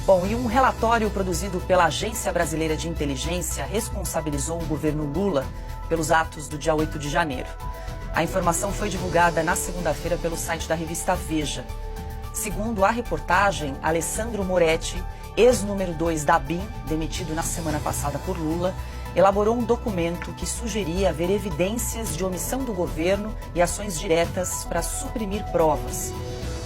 Bom, e um relatório produzido pela Agência Brasileira de Inteligência responsabilizou o governo Lula pelos atos do dia 8 de janeiro. A informação foi divulgada na segunda-feira pelo site da revista Veja. Segundo a reportagem, Alessandro Moretti, ex-número 2 da ABIN, demitido na semana passada por Lula, elaborou um documento que sugeria haver evidências de omissão do governo e ações diretas para suprimir provas.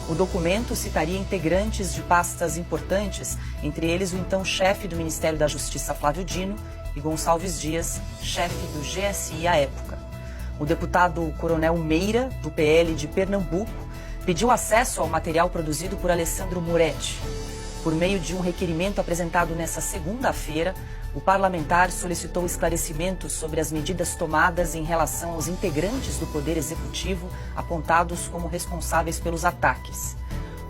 O documento citaria integrantes de pastas importantes, entre eles o então chefe do Ministério da Justiça, Flávio Dino, e Gonçalves Dias, chefe do GSI à época. O deputado Coronel Meira, do PL de Pernambuco, pediu acesso ao material produzido por Alessandro Moretti. Por meio de um requerimento apresentado nesta segunda-feira, o parlamentar solicitou esclarecimentos sobre as medidas tomadas em relação aos integrantes do Poder Executivo apontados como responsáveis pelos ataques.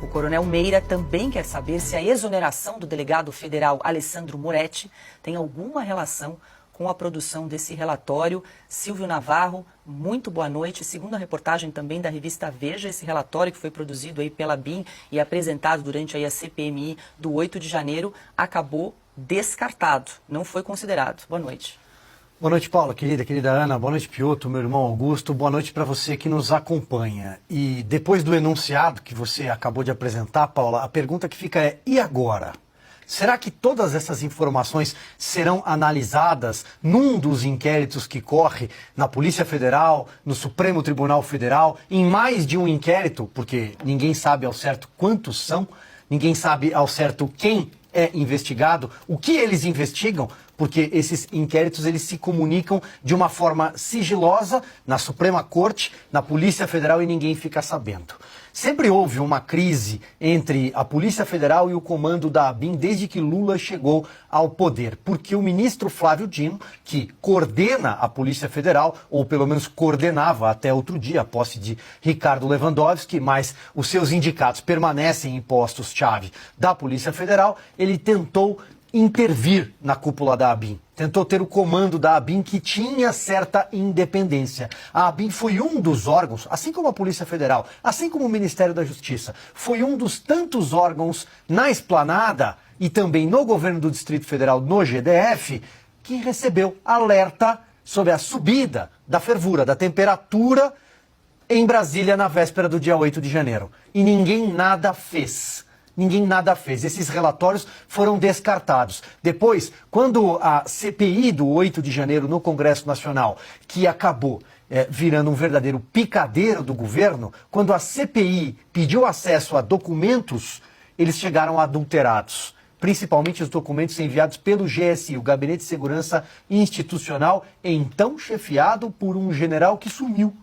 O coronel Meira também quer saber se a exoneração do delegado federal Alessandro Moretti tem alguma relação com a produção desse relatório. Silvio Navarro, muito boa noite. Segundo a reportagem também da revista Veja, esse relatório que foi produzido aí pela ABIN e apresentado durante aí a CPMI do 8 de janeiro acabou descartado, não foi considerado. Boa noite. Boa noite, Paula, querida Ana, boa noite, Piotr, meu irmão Augusto, boa noite para você que nos acompanha. E depois do enunciado que você acabou de apresentar, Paula, a pergunta que fica é: e agora? Será que todas essas informações serão analisadas num dos inquéritos que corre na Polícia Federal, no Supremo Tribunal Federal, em mais de um inquérito? Porque ninguém sabe ao certo quantos são, ninguém sabe ao certo quem é investigado, o que eles investigam, porque esses inquéritos eles se comunicam de uma forma sigilosa na Suprema Corte, na Polícia Federal, e ninguém fica sabendo. Sempre houve uma crise entre a Polícia Federal e o comando da ABIN desde que Lula chegou ao poder, porque o ministro Flávio Dino, que coordena a Polícia Federal, ou pelo menos coordenava até outro dia, a posse de Ricardo Lewandowski, mas os seus indicados permanecem em postos-chave da Polícia Federal, ele tentou intervir na cúpula da ABIN. Tentou ter o comando da ABIN, que tinha certa independência. A ABIN foi um dos órgãos, assim como a Polícia Federal, assim como o Ministério da Justiça, foi um dos tantos órgãos na esplanada e também no governo do Distrito Federal, no GDF, que recebeu alerta sobre a subida da fervura, da temperatura em Brasília na véspera do dia 8 de janeiro. E ninguém nada fez. Ninguém nada fez. Esses relatórios foram descartados. Depois, quando a CPI do 8 de janeiro no Congresso Nacional, que acabou virando um verdadeiro picadeiro do governo, quando a CPI pediu acesso a documentos, eles chegaram adulterados. Principalmente os documentos enviados pelo GSI, o Gabinete de Segurança Institucional, então chefiado por um general que sumiu.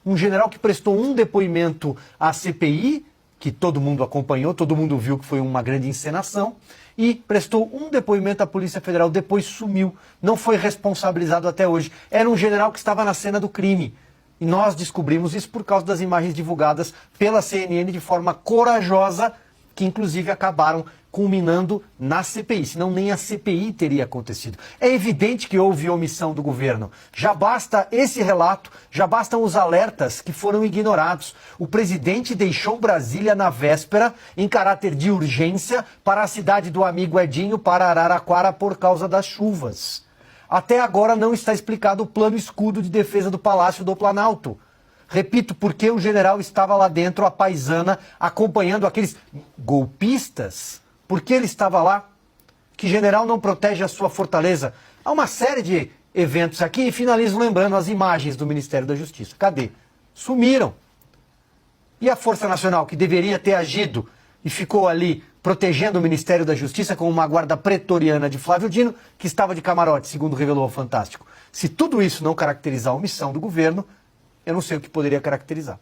Um general que prestou um depoimento à CPI, que todo mundo acompanhou, todo mundo viu que foi uma grande encenação, e prestou um depoimento à Polícia Federal, depois sumiu, não foi responsabilizado até hoje. Era um general que estava na cena do crime. E nós descobrimos isso por causa das imagens divulgadas pela CNN de forma corajosa, que inclusive acabaram culminando na CPI, senão nem a CPI teria acontecido. É evidente que houve omissão do governo. Já basta esse relato, já bastam os alertas que foram ignorados. O presidente deixou Brasília na véspera, em caráter de urgência, para a cidade do amigo Edinho, para Araraquara, por causa das chuvas. Até agora não está explicado o plano escudo de defesa do Palácio do Planalto. Repito, porque o general estava lá dentro, a paisana, acompanhando aqueles golpistas. Por que ele estava lá? Que general não protege a sua fortaleza? Há uma série de eventos aqui e finalizo lembrando as imagens do Ministério da Justiça. Cadê? Sumiram. E a Força Nacional, que deveria ter agido e ficou ali protegendo o Ministério da Justiça como uma guarda pretoriana de Flávio Dino, que estava de camarote, segundo revelou o Fantástico. Se tudo isso não caracterizar a omissão do governo, eu não sei o que poderia caracterizar.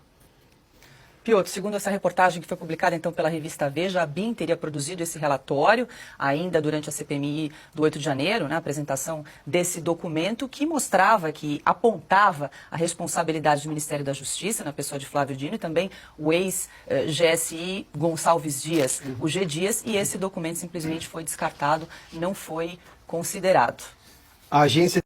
Piotr, segundo essa reportagem que foi publicada então pela revista Veja, a ABIN teria produzido esse relatório ainda durante a CPMI do 8 de janeiro, a apresentação desse documento que mostrava, que apontava a responsabilidade do Ministério da Justiça, na pessoa de Flávio Dino, e também o ex-GSI Gonçalves Dias, o G. Dias, e esse documento simplesmente foi descartado, não foi considerado. A agência